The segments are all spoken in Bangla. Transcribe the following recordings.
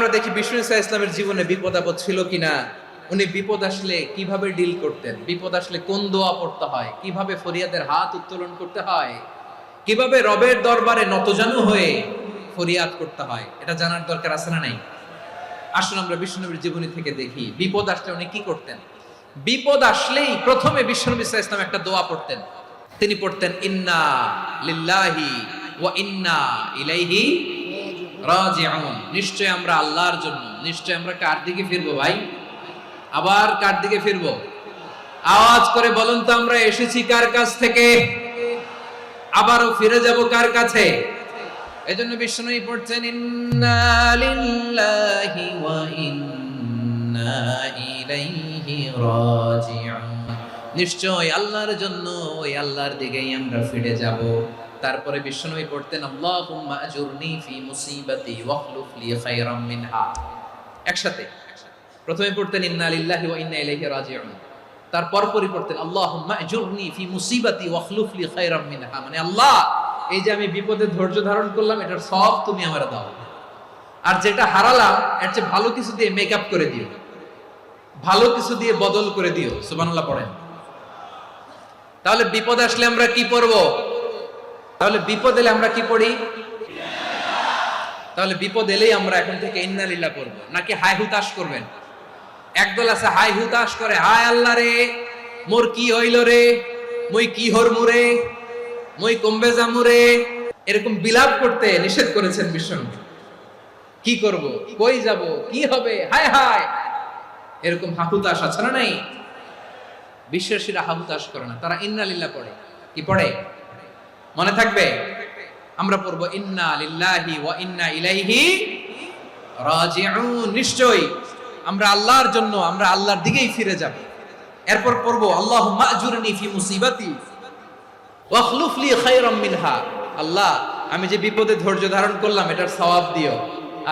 আমরা দেখি বিষ্ণু ইসা ইসলামের জীবনে বিপদ আপদ ছিল কিনা, উনি বিপদ আসলে কিভাবে ডিল করতেন, বিপদ আসলে কোন দোয়া পড়তে হয়, কিভাবে ফরিয়াদের হাত উত্তোলন করতে হয়, কিভাবে রবের দরবারে নতজানু হয়ে ফরিয়াদ করতে হয়, এটা জানার দরকার আছে না নাই? আসুন আমরা বিষ্ণুনবীর জীবনী থেকে দেখি বিপদ আসলে উনি কি করতেন। বিপদ আসলেই প্রথমে বিষ্ণুনবী সাল্লাল্লাহু আলাইহি ওয়াসাল্লাম একটা দোয়া পড়তেন। তিনি পড়তেন ইন্না লিল্লাহি ওয়া ইন্না ইলাইহি রাজিউন। নিশ্চয় আমরা আল্লাহর জন্য, নিশ্চয় আমরা কার দিকে ফিরবো ভাই? আবার কার দিকে ফিরবো? আওয়াজ করে বলুন তো, আমরা এসেছি কার কাছ থেকে, আবারও ফিরে যাব কার কাছে? এজন্য বিষ্ণুই পড়ছেন ইন্না লিল্লাহি ওয়া ইন্না ইলাইহি রাজিউন। নিশ্চয় আল্লাহর জন্য, ওই আল্লাহর দিকেই আমরা ফিরে যাব। তারপরে বিষ্ণুই পড়তেন আল্লাহুম্মা আজুরনি ফি মুসিবাতি ওয়াখলুফ লি খায়রাম মিনহা। একসাথে প্রথমে পড়তেন ইন্না লিল্লাহি ওয়া ইন্না ইলাইহি রাজিউন, তারপর পরই পড়তেন আল্লাহুম্মা আজুরনি ফি মুসিবাতি ওয়াখলুফ লি খায়রাম মিনহা, মানে আল্লাহ এই যে আমি বিপদে ধৈর্য ধারণ করলাম এটার সব তুমি আমারে দাও, আর যেটা হারালাম এর চেয়ে ভালো কিছু দিয়ে মেকআপ করে দিও, ভালো কিছু দিয়ে বদল করে দিও। সুবহানাল্লাহ পড়েন। তাহলে বিপদ আসলে আমরা কি পড়ব? তাহলে বিপদ এলে আমরা কি পড়ি? তাহলে বিপদ এলেই আমরা এখন থেকে ইন্না লিল্লাহ পড়ব, নাকি হাই হুতাশ করবেন? একদল আছে হাই হুতাশ করে, হায় আল্লাহ রে মোর কি হইল রে, মই কি হরমু রে, মই কমবে যামু রে, এরকম বিলাপ করতে নিষেধ করেছেন বিশ্বনবী। কি করব, কই যাব, কি হবে, হায় হায়, এরকম হাহুতাশ আছে না নাই? বিশ্বাসীরা হাহুতাশ করে না, তারা ইন্না লিল্লাহ পড়ে। কি পড়ে মনে থাকবে? আমরা পড়ব ইন্না লিল্লাহি ওয়া ইন্না ইলাইহি রাজিউন। নিশ্চয়ই আমরা আল্লাহর জন্য, আমরা আল্লাহর দিকেই ফিরে যাব। এরপর পড়ব আল্লাহুম্মা আজুরনি ফি মুসিবাতি ওয়াখলুফ লি খায়রাম মিনহা। আল্লাহ আমি যে বিপদে ধৈর্য ধারণ করলাম এটার সওয়াব দিও,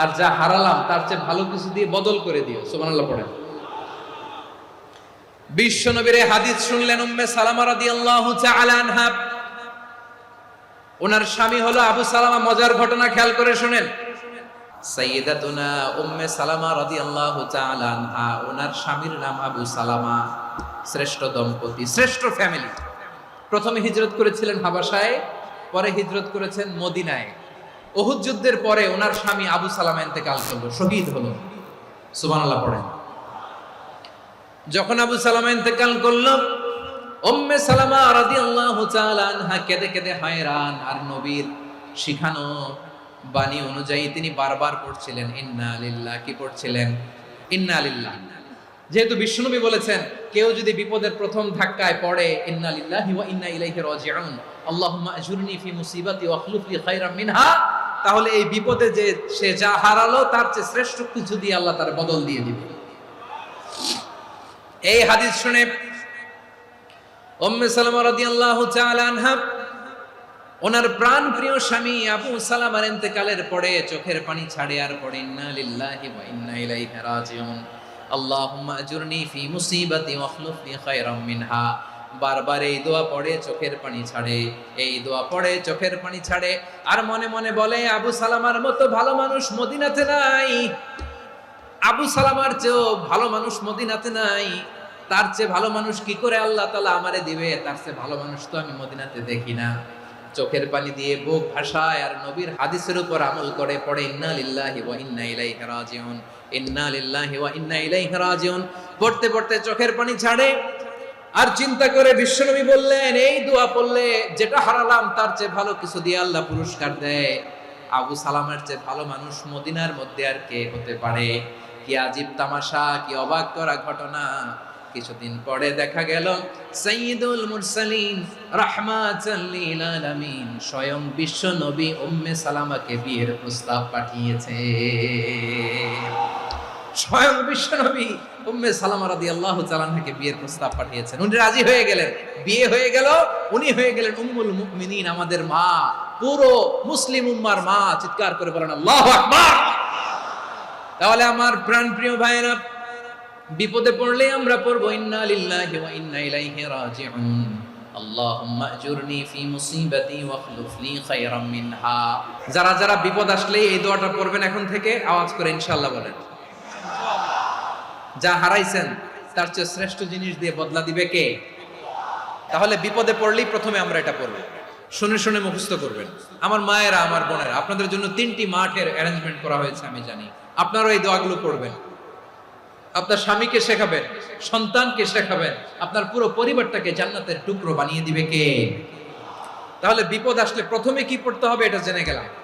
আর যা হারালাম তার চেয়ে ভালো কিছু দিয়ে বদল করে দিও। সুবহানাল্লাহ পড়েন। বিশ্ব নবীর হাদিস শুনলেন উম্মে সালামা রাদিয়াল্লাহু তাআলা আনহা। ওনার স্বামী হলো আবু সালামা। মজার ঘটনা খেয়াল করে শুনেন। সাইয়্যিদাতুনা উম্মে সালামা রাদিয়াল্লাহু তাআলা আনহা, ওনার স্বামীর নাম আবু সালামা। শ্রেষ্ঠ দম্পতি, শ্রেষ্ঠ ফ্যামিলি। প্রথমে হিজরত করেছিলেন হাবাসায়, পরে হিজরত করেছেন মদিনায়। উহুদ যুদ্ধের পরে ওনার স্বামী আবু সালামা ইন্তেকাল করলো, শহীদ হলো। সুবহানাল্লাহ পড়েন। যখন আবু সালামা ইন্তেকাল করলো, উম্মে সালামা রাদিয়াল্লাহু তাআলা আনহা কেঁদে কেঁদে হায়রান। আর নবীর শিখানো বাণী অনুযায়ী তিনি বারবার পড়ছিলেন ইন্না লিল্লাহ। কি পড়ছিলেন? ইন্না লিল্লাহ। যেহেতু বিশ্বনবী বলেছেন কেউ যদি বিপদের প্রথম ধাক্কায় পড়ে ইন্না লিল্লাহি ওয়া ইন্না ইলাইহি রাজিউন, আল্লাহুম্মা আজুরনি ফি মুসিবাতি ওয়াখলুফ লি খায়রাম মিনহা, তাহলে এই বিপদে যে সে যা হারালো তার চেয়ে শ্রেষ্ঠ কিছু দিয়ে আল্লাহ তার বদল দিয়ে দিবে। এই হাদিস শুনে উম্মে সালামা রাদিয়াল্লাহু তাআলা আনহা ওনার প্রাণ প্রিয় স্বামী আবু সালামার ইন্তেকালের পরে চোখের পানি ছাড়ে আর পড়ে ইন্না লিল্লাহি ওয়া ইন্না ইলাইহি রাজিউন, আল্লাহুম্মা আজুরনি ফি মুসিবাতি ওয়াখলুফ লি খায়রাম মিনহা। বারবার এই দোয়া পড়ে চোখের পানি ছাড়ে, এই দোয়া পড়ে চোখের পানি ছাড়ে, আর মনে মনে বলে আবু সালামার মতো ভালো মানুষ মদিনাতে নাই, আবু সালামার চেয়েও ভালো মানুষ মদিনাতে নাই, তার চেয়ে ভালো মানুষ কি করে আল্লাহ তাআলা আমারে দিবে, তার চেয়ে ভালো মানুষ তো আমি মদিনাতে দেখি না। চোখের পানি দিয়ে বুক ভাসায় আর নবীর হাদিসের উপর আমল করে পড়ে ইন্না লিল্লাহি ওয়া ইন্না ইলাইহি রাজিউন, ইন্না লিল্লাহি ওয়া ইন্না ইলাইহি রাজিউন। পড়তে পড়তে চোখের পানি ছাড়ে আর চিন্তা করে বিশ্বনবী বললেন এই দোয়া পড়লে যেটা হারালাম তার চেয়ে ভালো কিছু দিয়ে আল্লাহ পুরস্কার দেয়। আবু সালামের চেয়ে ভালো মানুষ মদিনার মধ্যে আর কে হতে পারে? কি আজীব তামাশা, কি অবাক করা ঘটনা। কিছুদিন পরে দেখা গেল সাইয়্যিদুল মুরসালিন রাহমাতাল লিল আলামিন স্বয়ং বিশ্ব নবী উম্মে সালামাকে বিয়ের প্রস্তাব পাঠিয়েছে। স্বয়ং বিশ্ব নবী উম্মে সালামা রাদিয়াল্লাহু তাআলা আনহাকে বিয়ের প্রস্তাব পাঠিয়েছেন। উনি রাজি হয়ে গেলেন, বিয়ে হয়ে গেল, উনি হয়ে গেলেন উম্মুল মুমিনিন, আমাদের মা, পুরো মুসলিম উম্মার মা। চিৎকার করে বলেন আল্লাহু আকবার। তাহলে আমার প্রাণপ্রিয় ভাইয়েরা, বিপদে পড়লে আমরা পড়বো ইন্না লিল্লাহি ওয়া ইন্না ইলাইহি রাজিউন। আল্লাহুম্মা আজুরনি ফি মুসিবাতি ওয়াখলুফ লি খায়রাম মিনহা। যারা যারা বিপদ আসলে এই দোয়াটা পড়বেন এখন থেকে আওয়াজ করে ইনশাআল্লাহ বলেন। যা হারাইছেন তার চেয়ে শ্রেষ্ঠ জিনিস দিয়ে বদলা দিবে কে? তাহলে বিপদে পড়লেই প্রথমে আমরা এটা পড়ব, শুনে শুনে মুখস্থ করবেন। আমার মায়েরা, আমার বোনেরা, আপনাদের জন্য 3টি মাঠের অ্যারেঞ্জমেন্ট করা হয়েছে, আমি জানি। আপনারাও এই দোয়াগুলো পড়বেন, আপনার স্বামীকে শেখাবেন, সন্তানকে শেখাবেন, আপনার পুরো পরিবারটাকে জান্নাতের টুকরো বানিয়ে দিবে কে? তাহলে বিপদ আসলে প্রথমে কি পড়তে হবে এটা জেনে গেলাম।